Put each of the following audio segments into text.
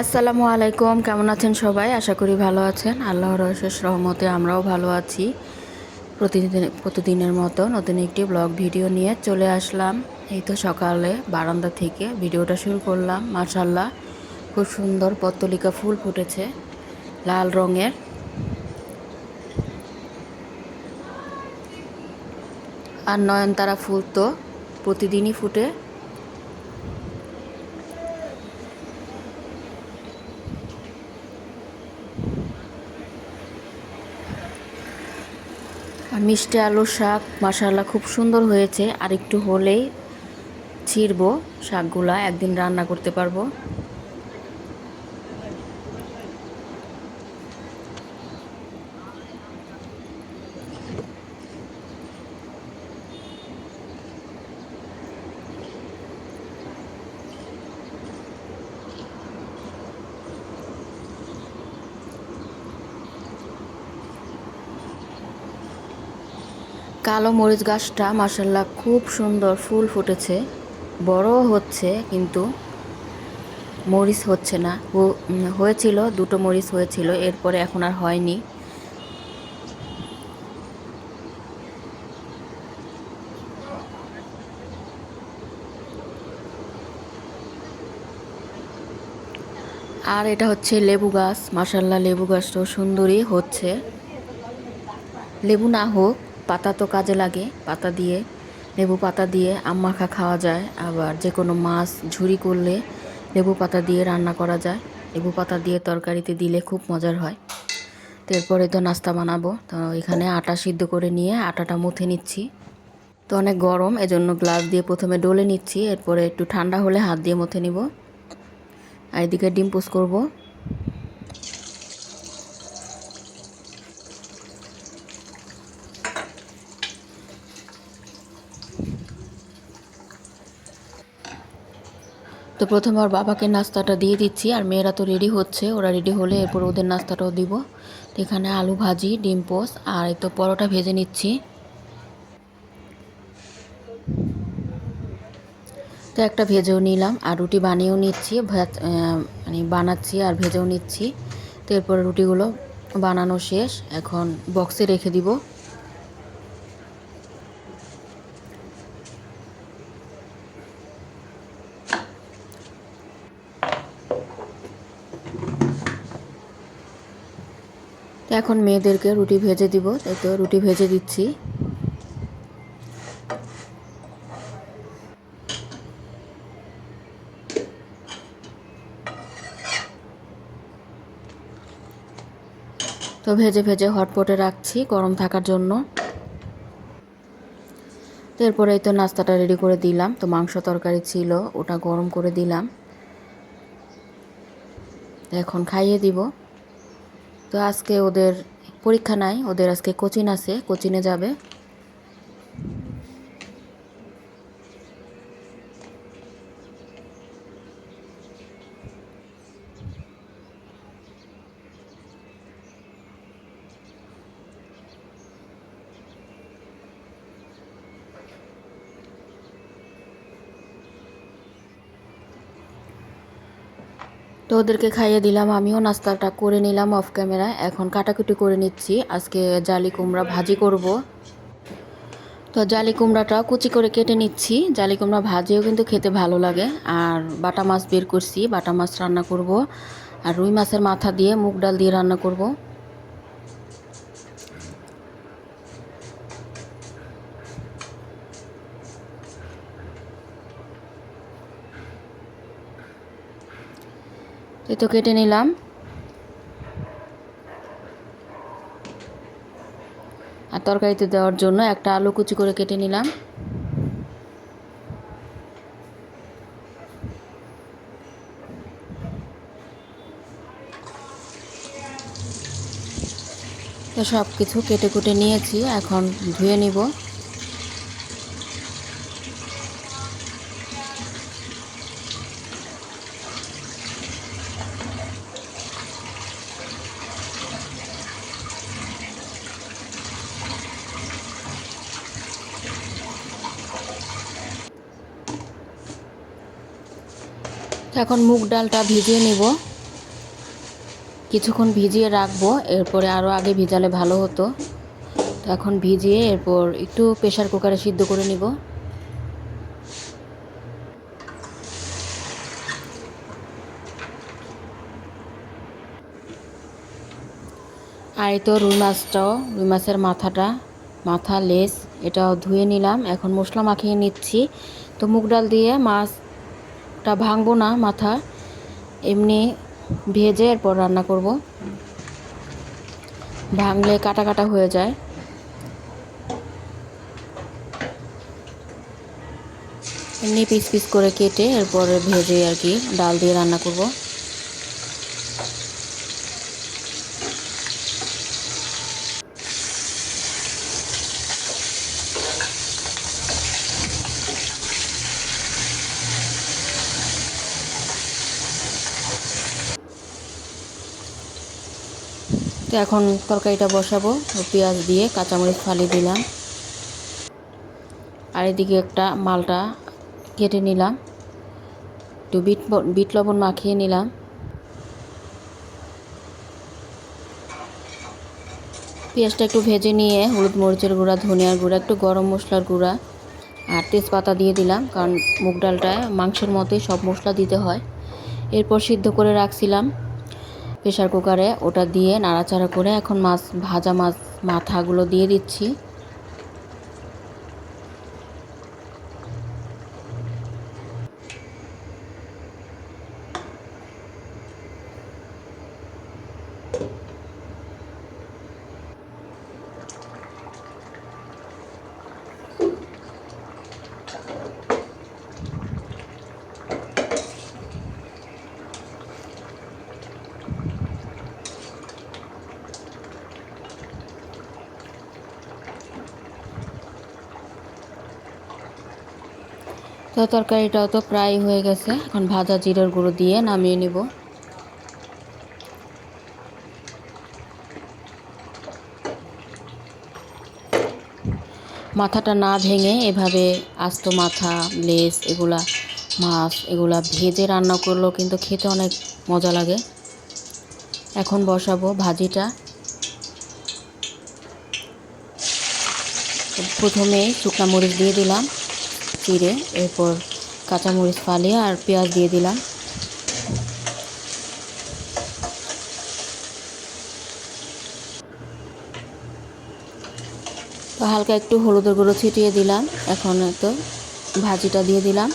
আসসালামু আলাইকুম, কেমন আছেন সবাই? আশা করি ভালো আছেন। আল্লাহর অশেষ রহমতে আমরাও ভালো আছি। প্রতিদিনের মতো নতুন একটি ব্লগ ভিডিও নিয়ে চলে আসলাম। এই তো সকালে বারান্দা থেকে ভিডিওটা শুরু করলাম। মাশাআল্লাহ, খুব সুন্দর পত্তলিকা ফুল ফুটেছে লাল রঙের। আর নয়নতারা ফুল তো প্রতিদিনই ফুটে। আর মিষ্টি আলুর শাক মাশাআল্লাহ খুব সুন্দর হয়েছে। আর একটু হলেই ছিঁড়বো শাকগুলা, একদিন রান্না করতে পারবো। কালো মরিচ গাছটা মাশাআল্লাহ খুব সুন্দর ফুল ফুটেছে, বড় হচ্ছে, কিন্তু মরিচ হচ্ছে না। হয়েছিল দুটো মরিচ হয়েছিল, এরপরে এখন আর হয়নি। আর এটা হচ্ছে লেবু গাছ। মাশাআল্লাহ লেবু গাছটাও সুন্দরই হচ্ছে। লেবু না হোক, পাতা তো কাজে লাগে। পাতা দিয়ে, লেবু পাতা দিয়ে আম মাখা খাওয়া যায়। আবার যে কোনো মাছ ঝুরি করলে লেবু পাতা দিয়ে রান্না করা যায়। লেবু পাতা দিয়ে তরকারিতে দিলে খুব মজার হয়। তো এরপরে তো নাস্তা বানাবো। তো এখানে আটা সিদ্ধ করে নিয়ে আটাটা মুথে নিচ্ছি। তো অনেক গরম, এজন্য গ্লাস দিয়ে প্রথমে ডলে নিচ্ছি, এরপরে একটু ঠান্ডা হলে হাত দিয়ে মুথে নিব। আর এদিকে ডিম পোস্ট করব। তো প্রথমে ওর বাবাকে নাস্তাটা দিয়ে দিচ্ছি, আর মেয়েরা তো রেডি হচ্ছে। ওরা রেডি হলে এরপর ওদের নাস্তাটাও দিব। তো এখানে আলু ভাজি, ডিম পোস্ট আর এই তো পরোটা ভেজে নিচ্ছি। তো একটা ভেজেও নিলাম, আর রুটি বানিয়েও নিচ্ছি। মানে বানাচ্ছি আর ভেজেও নিচ্ছি। তো এরপরে রুটিগুলো বানানো শেষ, এখন বক্সে রেখে দিব। তো এখন মেয়েদেরকে রুটি ভেজে দিব, তাই তো রুটি ভেজে দিচ্ছি। তো ভেজে ভেজে হটপটে রাখছি গরম থাকার জন্য। তো এরপরে এই তো নাস্তাটা রেডি করে দিলাম। তো মাংস তরকারি ছিল, ওটা গরম করে দিলাম। এখন খাইয়ে দিব। তো আজকে ওদের পরীক্ষা নাই, ওদের আজকে কোচিং আছে, কোচিংয়ে যাবে। তো ওদেরকে খাইয়ে দিলাম, আমিও নাস্তাটা করে নিলাম অফ ক্যামেরায়। এখন কাটাকুটি করে নিচ্ছি। আজকে জালি কুমড়া ভাজি করব। তো জালি কুমড়াটা কুচি করে কেটে নিচ্ছি। জালি কুমড়া ভাজিও কিন্তু খেতে ভালো লাগে। আর বাটা মাছ বের করছি, বাটা মাছ রান্না করব। আর রুই মাছের মাথা দিয়ে মুগ ডাল দিয়ে রান্না করব। এই তো কেটে নিলাম। আর তরকারিতে দেওয়ার জন্য একটা আলু কুচি করে কেটে নিলাম। তো সব কিছু কেটে কুটে নিয়েছি, এখন ধুয়ে নিব। এখন মুগ ডালটা ভিজিয়ে নিব। কিছুক্ষণ ভিজিয়ে রাখবো, এরপরে আরও আগে ভিজালে ভালো হতো। তো এখন ভিজিয়ে এরপর একটু প্রেশার কুকারে সিদ্ধ করে নিব। আর এই তো রুই মাছের মাথা লেজ এটাও ধুয়ে নিলাম। এখন মশলা মাখিয়ে নিচ্ছি। তো মুগ ডাল দিয়ে মাছটা ভাঙবো না, মাথা এমনি ভেজে এরপর রান্না করব। ভাঙলে কাটা কাটা হয়ে যায়। এমনি পিস পিস করে কেটে এরপরে ভেজে আর কি ডাল দিয়ে রান্না করব। তো এখন তরকারিটা বসাবো। পেঁয়াজ দিয়ে কাঁচামরিচ ফালি দিলাম। আর এদিকে একটা মালটা কেটে নিলাম, একটু বিট লবণ মাখিয়ে নিলাম। পেঁয়াজটা একটু ভেজে নিয়ে হলুদ মরিচের গুঁড়া, ধনিয়ার গুঁড়া, একটু গরম মশলার গুঁড়া আর তেজপাতা দিয়ে দিলাম, কারণ মুগ ডালটায় মাংসের মতোই সব মশলা দিতে হয়। এরপর সিদ্ধ করে রাখছিলাম প্রেশার কুকারে, ওটা দিয়ে নাড়াচাড়া করে এখন ভাজা মাছ মাথাগুলো দিয়ে দিচ্ছি। তো তরকারিটাও তো প্রায় হয়ে গেছে, এখন ভাজা জিরার গুঁড়ো দিয়ে নামিয়ে নেব। মাথাটা না ভেঙে এভাবে আস্ত মাথা, লেজ, মাছ এগুলা ভেজে রান্না করলেও কিন্তু খেতে অনেক মজা লাগে। এখন বসাবো ভাজিটা। প্রথমে শুকনো মরিচ দিয়ে দিলাম চিড়ে, এরপর কাঁচামরিচ ফালিয়ে আর পেঁয়াজ দিয়ে দিলাম। তো হালকা একটু হলুদের গুঁড়ো ছিটিয়ে দিলাম। এখন তো ভাজিটা দিয়ে দিলাম।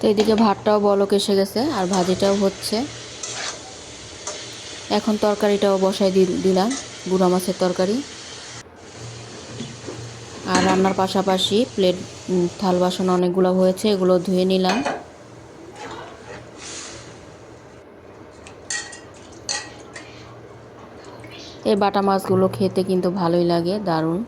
তো এদিকে ভাতটাও বলক এসে গেছে আর ভাজিটাও হচ্ছে। এখন তরকারিটাও বসাই দিলাম, গুঁড়া মাছের তরকারি। আর রান্নার পাশাপাশি থাল বাসন অনেকগুলো হয়েছে, এগুলো ধুয়ে নিলাম। এই বাটা মাছগুলো খেতে কিন্তু ভালোই লাগে, দারুণ।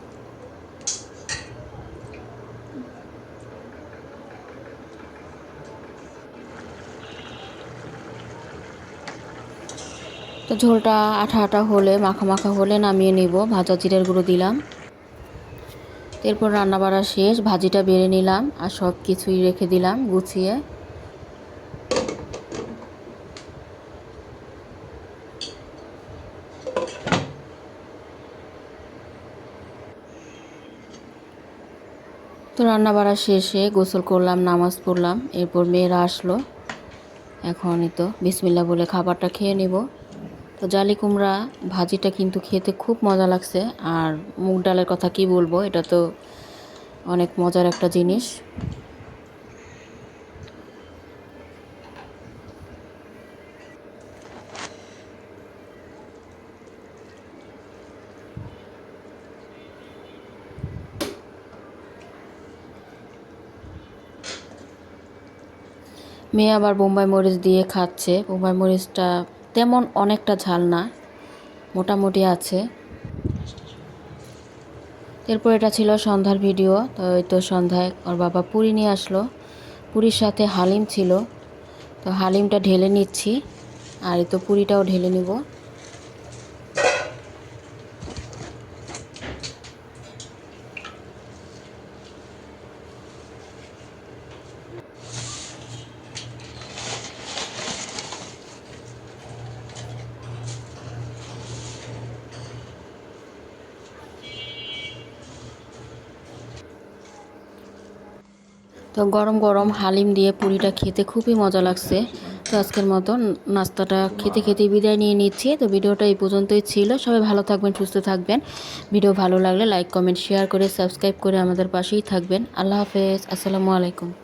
তো ঝোলটা আঠা আঠা হলে, মাখা মাখা হলে নামিয়ে নেব। ভাজা জিরের গুঁড়ো দিলাম। এরপর রান্না বাড়া শেষ, ভাজিটা বেড়ে নিলাম আর সব কিছুই রেখে দিলাম গুছিয়ে। তো রান্না বাড়া শেষে গোসল করলাম, নামাজ পড়লাম, এরপর মেয়েরা আসলো। এখনই তো বিসমিল্লাহ বলে খাবারটা খেয়ে নেব। তো জালি কুমড়া ভাজিটা কিন্তু খেতে খুব মজা লাগছে। আর মুগ ডালের কথা কি বলবো, এটা তো অনেক মজার একটা জিনিস। মেয়ে আবার বোম্বাই মরিচ দিয়ে খাচ্ছে। বোম্বাই মরিচটা তেমন অনেকটা ঝাল না, মোটামুটি আছে। এরপর এটা ছিল সন্ধ্যার ভিডিও। তো এই তো সন্ধ্যায় ওর বাবা পুরি নিয়ে আসলো, পুরীর সাথে হালিম ছিল। তো হালিমটা ঢেলে নিচ্ছি। আর এই তো পুরিটাও ঢেলে নেব। তো গরম গরম হালিম দিয়ে পুরিটা খেতে খুবই মজা লাগছে। তো আজকের মতো নাস্তাটা খেতে খেতে বিদায় নিয়ে নিচ্ছি। তো ভিডিওটা এই পর্যন্তই ছিল। সবাই ভালো থাকবেন, সুস্থ থাকবেন। ভিডিও ভালো লাগলে লাইক, কমেন্ট, শেয়ার করে সাবস্ক্রাইব করে আমাদের পাশেই থাকবেন। আল্লাহ হাফেজ। আসসালামু আলাইকুম।